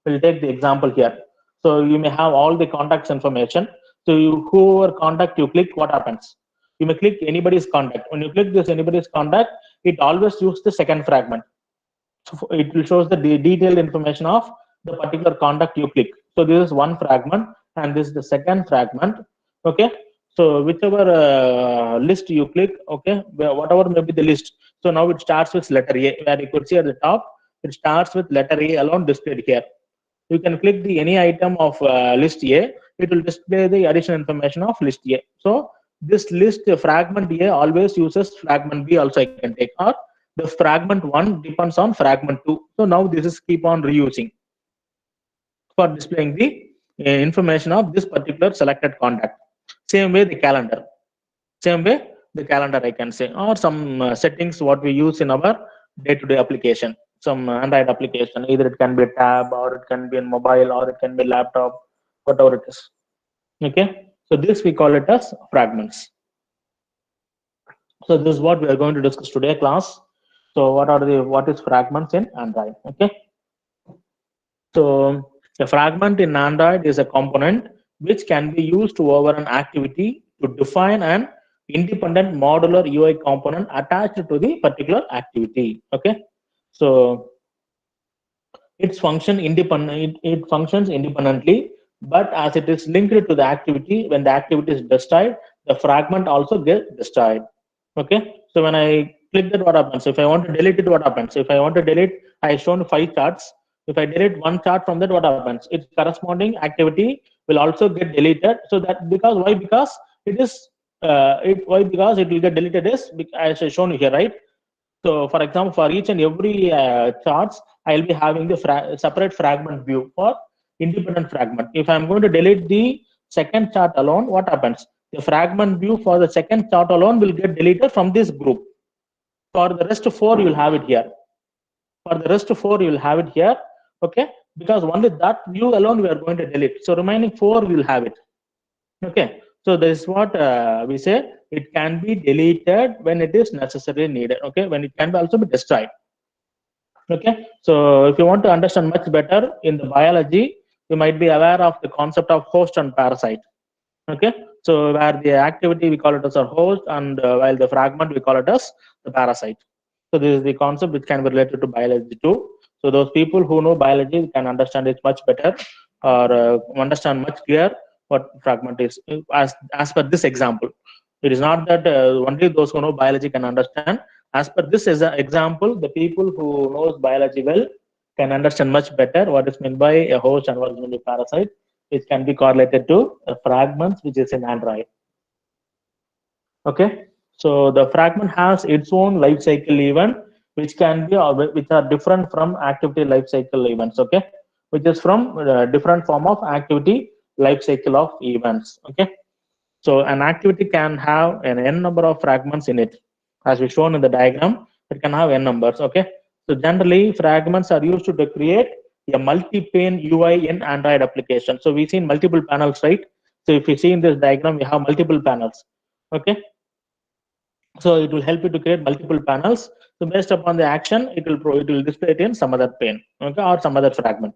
Speaker 1: We'll take the example here. So you may have all the contacts information. So whoever contact you click, what happens? You may click anybody's contact. When you click this anybody's contact, it always uses the second fragment. So it will show the detailed information of the particular contact you click. So this is one fragment, and this is the second fragment. Okay, so whichever list you click, okay, whatever may be the list. So now it starts with letter A, where you could see at the top, it starts with letter A alone displayed here. You can click the any item of list A, it will display the additional information of list A. So this list fragment A always uses fragment B also, I can take, or the fragment one depends on fragment two. So now this is keep on reusing for displaying the information of this particular selected contact. Same way the calendar. Same way the calendar, I can say, or some settings what we use in our day-to-day application. Some Android application, either it can be a tab, or it can be in mobile, or it can be laptop, whatever it is. Okay, so this we call it as fragments. So this is what we are going to discuss today, class. So what is fragments in Android? Okay, so a fragment in Android is a component which can be used over an activity to define an independent modular UI component attached to the particular activity. Okay, so its function independent. It functions independently, but as it is linked to the activity, when the activity is destroyed, the fragment also gets destroyed. Okay, so when I click that, what happens? If I want to delete it, what happens? If I want to delete, I shown 5 charts. If I delete one chart from that, what happens? Its corresponding activity will also get deleted. So that, because why? Because it is why? Because it will get deleted is as I shown here, right? So for example, for each and every charts, I'll be having the separate fragment view for independent fragment. If I'm going to delete the second chart alone, what happens? The fragment view for the second chart alone will get deleted from this group. For the rest 4, you'll have it here. For the rest 4, you'll have it here. Okay, because only that view alone we are going to delete. So remaining 4 will have it. Okay, so this is what we say. It can be deleted when it is necessarily needed. Okay, when it can be also be destroyed. Okay, so if you want to understand much better in the biology, you might be aware of the concept of host and parasite. Okay, so where the activity we call it as a host, and while the fragment we call it as the parasite. So this is the concept which can be related to biology too. So those people who know biology can understand it much better, or understand much clear what fragment is as per this example. It is not that only those who know biology can understand. As per this is an example, the people who knows biology well can understand much better what is meant by a host and what is meant by parasite, which can be correlated to fragments, which is in Android. Okay, so the fragment has its own life cycle event, which can be which are different from activity life cycle events. Okay, which is from different form of activity life cycle of events. Okay, so an activity can have an n number of fragments in it, as we shown in the diagram. It can have n numbers. Okay, so generally fragments are used to create a multi-pane UI in Android application. So we see multiple panels, right? So if you see in this diagram, we have multiple panels. Okay, so it will help you to create multiple panels. So based upon the action, it will display it in some other pane, okay, or some other fragment.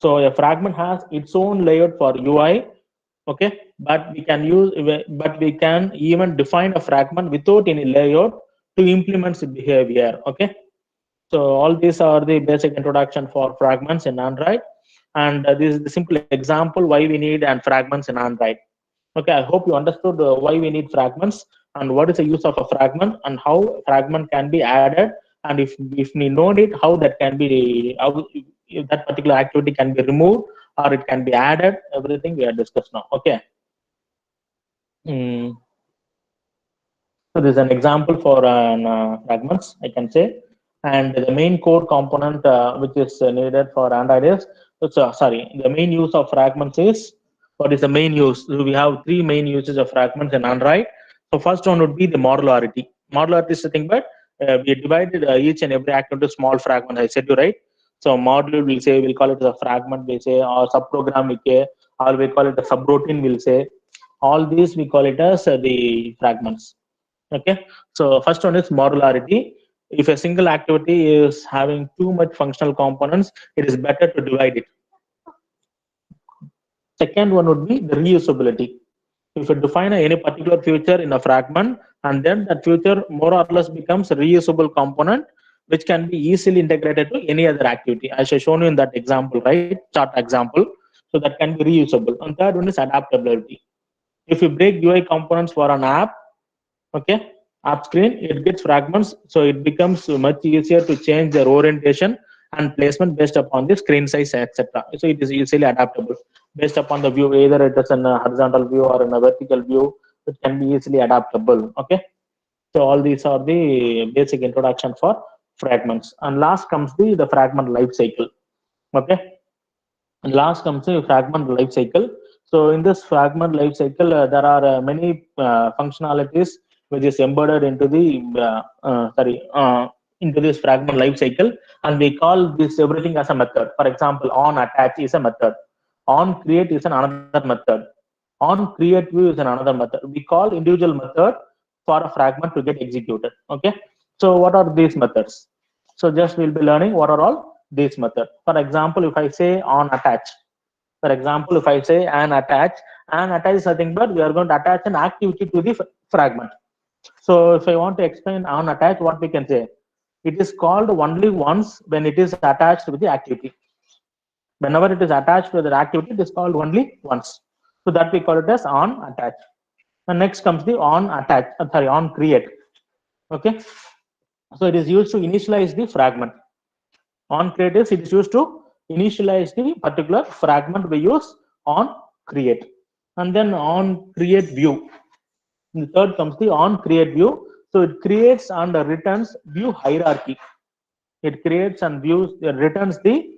Speaker 1: So a fragment has its own layout for UI, okay, but we can even define a fragment without any layout to implement its behavior. Okay, so all these are the basic introduction for fragments in Android, and this is the simple example why we need and fragments in Android. Okay, I hope you understood why we need fragments and what is the use of a fragment and how fragment can be added, and if we know it, how that can be, how if that particular activity can be removed or it can be added. Everything we are discussed now. Okay. So this is an example for fragments, I can say, and the main core component which is needed for Android is, sorry, the main use of fragments is, what is the main use? So we have 3 main uses of fragments in Android. So first one would be the modularity. Modularity is nothing but we divided each and every act into small fragments. I said you right. So module we'll call it a fragment, we say, or subprogram we say, or we call it a subroutine, we'll say. All these we call it as the fragments. Okay, so first one is modularity. If a single activity is having too much functional components, it is better to divide it. Second one would be the reusability. If you define any particular feature in a fragment, and then that feature more or less becomes a reusable component, which can be easily integrated to any other activity, as I shown you in that example, right, chart example. So that can be reusable. And third one is adaptability. If you break UI components for an app, okay, app screen, it gets fragments, so it becomes much easier to change their orientation and placement based upon the screen size, etc. So it is easily adaptable based upon the view, either it is in a horizontal view or in a vertical view. It can be easily adaptable. Okay, so all these are the basic introduction for fragments. And last comes the fragment life cycle. Okay, and last comes the fragment life cycle. So in this fragment life cycle, there are many functionalities which is embedded into the into this fragment life cycle, and we call this everything as a method. For example, on attach is a method, on create is another method, on create view is another method. We call individual method for a fragment to get executed. Okay, so what are these methods? So just we'll be learning what are all these methods. For example, if I say on attach, For example, if I say an attach is nothing but we are going to attach an activity to the fragment. So if I want to explain on attach, what we can say, it is called only once when it is attached with the activity. Whenever it is attached to the activity, it is called only once. So that we call it as on attach. And next comes the on attach, on create. Okay. So it is used to initialize the fragment. On create is it is used to initialize the particular fragment we use on create. And then on create view. The third comes the on create view. So it creates and returns view hierarchy. It creates and returns the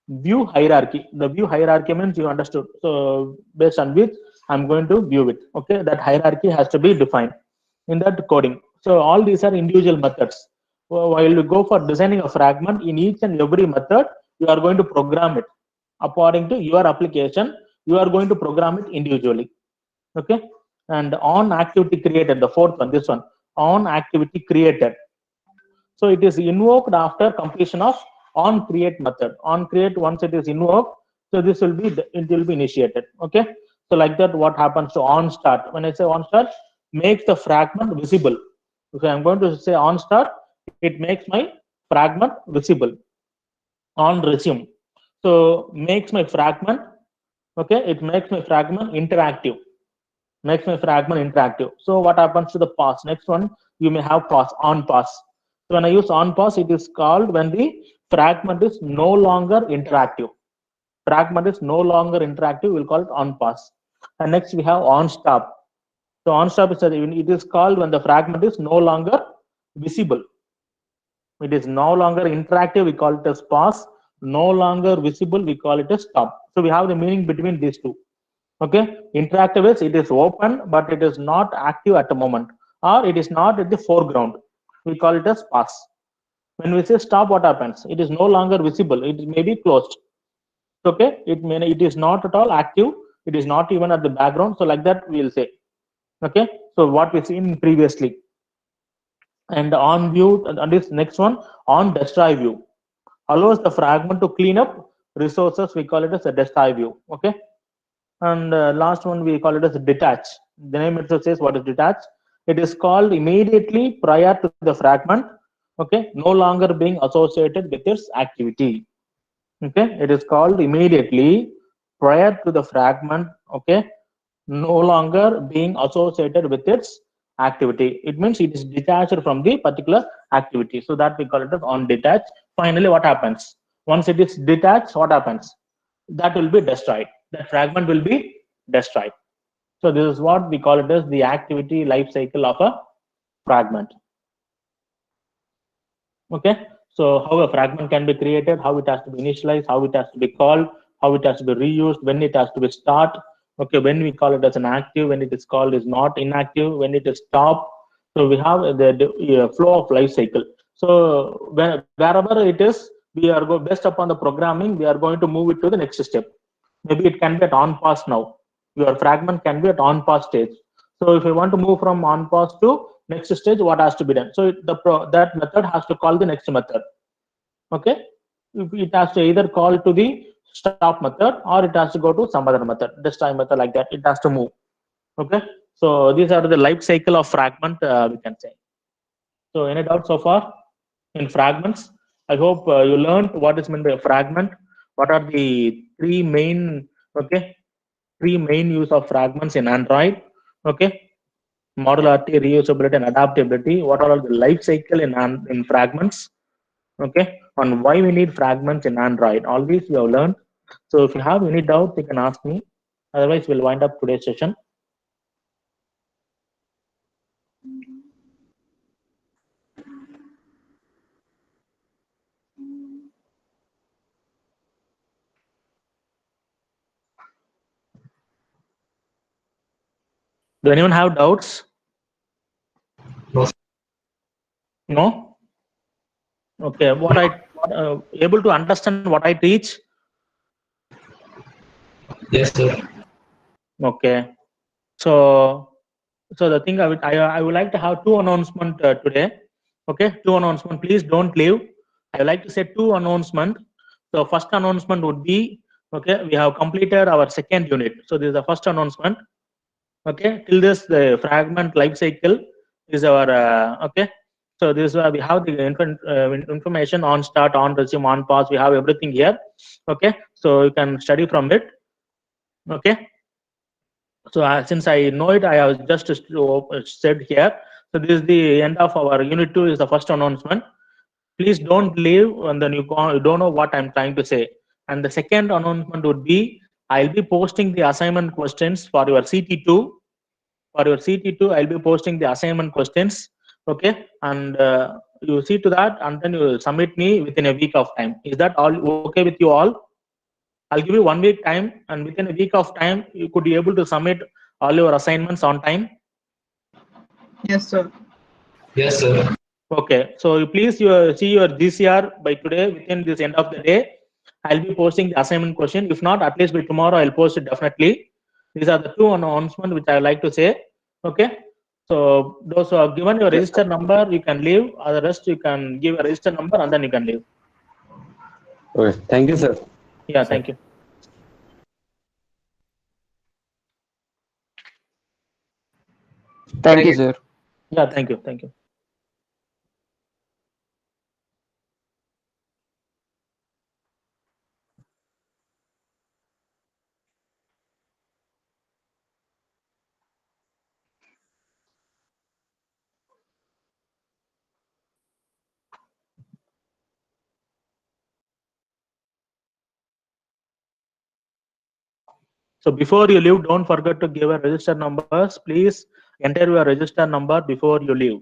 Speaker 1: view hierarchy. The view hierarchy means you understood. So based on which I'm going to view it. Okay, that hierarchy has to be defined in that coding. So all these are individual methods. While you go for designing a fragment, in each and every method, you are going to program it according to your application. You are going to program it individually. Okay, and on activity created, the fourth one, this one, on activity created. So it is invoked after completion of on create method. On create, once it is invoked, so this will be initiated. Okay, so like that, what happens to on start? When I say on start, makes the fragment visible. Okay, I'm going to say on start, it makes my fragment visible. On resume, so makes my fragment, okay, it makes my fragment interactive. Makes my fragment interactive. So what happens to the pass? Next one, you may have pass, on pass. So when I use on pass, it is called when the fragment is no longer interactive. Fragment is no longer interactive, we'll call it on pass. And next we have on stop. So on stop is it is called when the fragment is no longer visible. It is no longer interactive, we call it as pass. No longer visible, we call it as stop. So we have the meaning between these two. Okay, interactive is it is open, but it is not active at the moment, or it is not at the foreground. We call it as pass. When we say stop, what happens? It is no longer visible. It may be closed. Okay, it is not at all active. It is not even at the background. So like that we will say. Okay, so what we seen previously. And on view, and this next one, on destroy view, allows the fragment to clean up resources. We call it as a destroy view. Okay, and last one we call it as detach. The name itself says what is detach. It is called immediately prior to the fragment. Okay, no longer being associated with its activity. Okay, it is called immediately prior to the fragment. Okay, no longer being associated with its activity. It means it is detached from the particular activity. So that we call it as on detach. Finally, what happens? Once it is detached, what happens? That will be destroyed. That fragment will be destroyed. So this is what we call it as the activity life cycle of a fragment. Okay, so how a fragment can be created, how it has to be initialized, how it has to be called, how it has to be reused, when it has to be start. Okay, when we call it as an active, when it is called is not inactive, when it is stop. So we have the flow of life cycle. So wherever it is, we are based upon the programming, we are going to move it to the next step. Maybe it can be at on pass now. Your fragment can be at on pass stage. So if you want to move from on pass to next stage, what has to be done? So that method has to call the next method. Okay, it has to either call to the stop method or it has to go to some other method, destroy method, like that. It has to move. Okay, so these are the life cycle of fragment, we can say. So any doubt so far in fragments? I hope you learned what is meant by a fragment. What are the three main use of fragments in Android? Okay, modularity, reusability, and adaptability. What are the life cycle in fragments? Okay, on why we need fragments in Android. All these we have learned. So if you have any doubt, you can ask me. Otherwise, we'll wind up today's session. Do anyone have doubts?
Speaker 2: No.
Speaker 1: No? Okay, able to understand what I teach?
Speaker 2: Yes, sir.
Speaker 1: Okay. So the thing I would like to have two announcements today. Okay, two announcements. Please don't leave. I would like to say two announcements. So first announcement would be Okay, we have completed our second unit. So this is the first announcement. Okay, till this the fragment life cycle is our okay. So this we have the information on start, on resume, on pause. We have everything here. Okay, so you can study from it. Okay, so since I know it, I have just said here. So this is the end of our unit 2. Is the first announcement. Please don't leave and then you don't know what I'm trying to say. And the second announcement would be I'll be posting the assignment questions for your CT2. For your CT2, I'll be posting the assignment questions. Okay, and you see to that, and then you will submit me within a week of time. Is that all okay with you all? I'll give you 1 week time, and within a week of time, you could be able to submit all your assignments on time.
Speaker 3: Yes, sir.
Speaker 2: Yes, sir.
Speaker 1: Okay, so please you see your GCR by today within this end of the day. I'll be posting the assignment question. If not, at least by tomorrow I'll post it definitely. These are the two announcements which I like to say. Okay, so those who have given your register number, you can leave. The rest you can give a register number and then you can leave.
Speaker 4: Okay, thank you, sir.
Speaker 1: Yeah, thank you.
Speaker 5: Thank you, sir.
Speaker 1: Yeah, thank you. Thank you. So before you leave, don't forget to give a register numbers. Please enter your register number before you leave.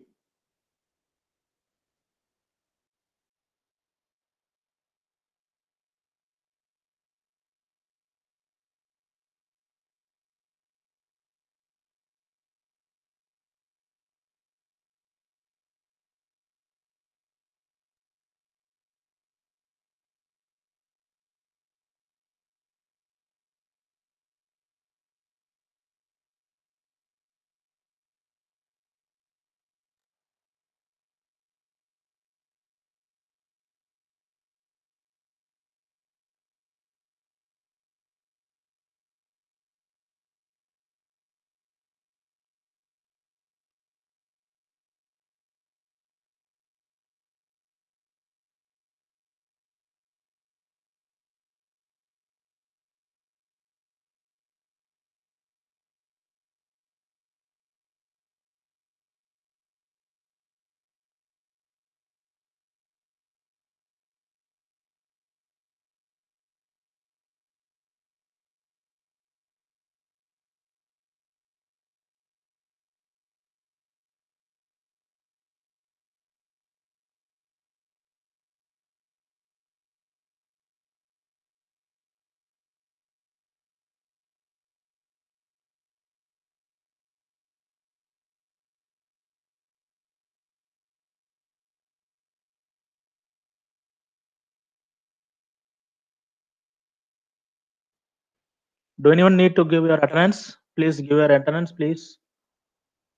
Speaker 1: Do anyone need to give your attendance? Please give your attendance, please.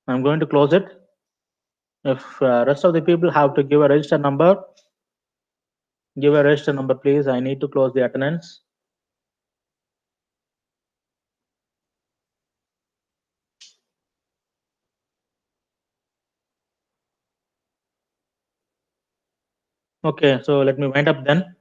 Speaker 1: I'm going to close it. If rest of the people have to give a register number, give a register number, please. I need to close the attendance. Okay, so let me wind up then.